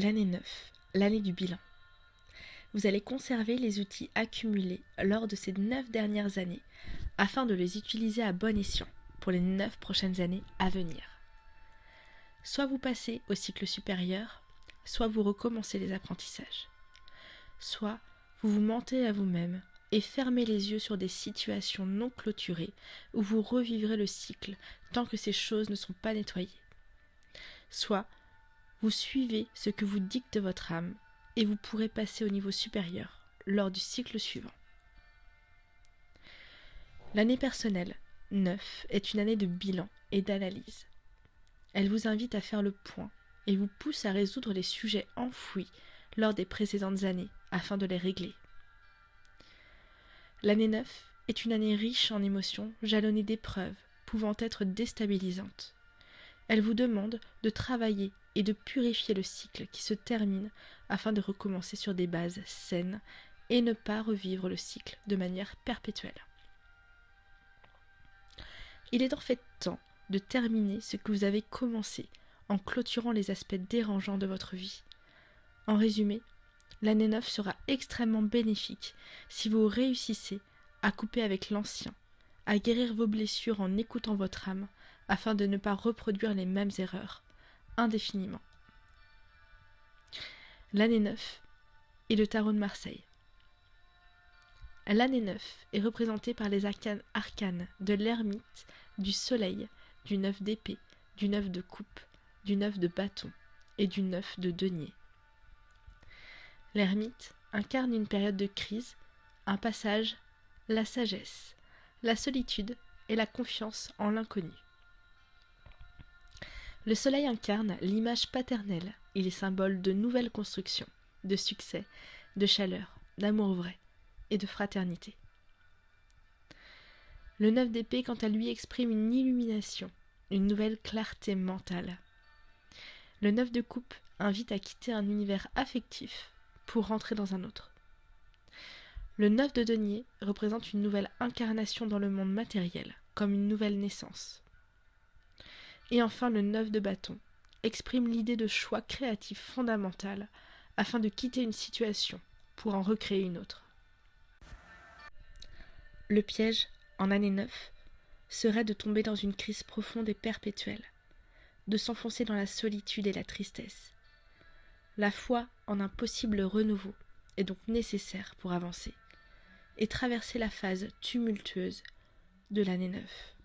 L'année 9, l'année du bilan. Vous allez conserver les outils accumulés lors de ces 9 dernières années afin de les utiliser à bon escient pour les 9 prochaines années à venir. Soit vous passez au cycle supérieur, soit vous recommencez les apprentissages. Soit vous vous mentez à vous-même et fermez les yeux sur des situations non clôturées où vous revivrez le cycle tant que ces choses ne sont pas nettoyées. Soit vous suivez ce que vous dicte votre âme et vous pourrez passer au niveau supérieur lors du cycle suivant. L'année personnelle 9 est une année de bilan et d'analyse. Elle vous invite à faire le point et vous pousse à résoudre les sujets enfouis lors des précédentes années afin de les régler. L'année 9 est une année riche en émotions, jalonnée d'épreuves pouvant être déstabilisantes. Elle vous demande de travailler et de purifier le cycle qui se termine afin de recommencer sur des bases saines et ne pas revivre le cycle de manière perpétuelle. Il est en fait temps de terminer ce que vous avez commencé en clôturant les aspects dérangeants de votre vie. En résumé, l'année 9 sera extrêmement bénéfique si vous réussissez à couper avec l'ancien, à guérir vos blessures en écoutant votre âme afin de ne pas reproduire les mêmes erreurs indéfiniment. L'année 9 est le tarot de Marseille. L'année 9 est représentée par les arcanes de l'ermite, du soleil, du 9 d'épée, du 9 de coupe, du 9 de bâton et du 9 de denier. L'ermite incarne une période de crise, un passage, la sagesse, la solitude et la confiance en l'inconnu. Le soleil incarne l'image paternelle, il est symbole de nouvelles constructions, de succès, de chaleur, d'amour vrai et de fraternité. Le 9 d'épée, quant à lui, exprime une illumination, une nouvelle clarté mentale. Le 9 de coupe invite à quitter un univers affectif pour rentrer dans un autre. Le 9 de denier représente une nouvelle incarnation dans le monde matériel, comme une nouvelle naissance. Et enfin, le 9 de bâton exprime l'idée de choix créatif fondamental afin de quitter une situation pour en recréer une autre. Le piège, en année 9, serait de tomber dans une crise profonde et perpétuelle, de s'enfoncer dans la solitude et la tristesse. La foi en un possible renouveau est donc nécessaire pour avancer et traverser la phase tumultueuse de l'année 9.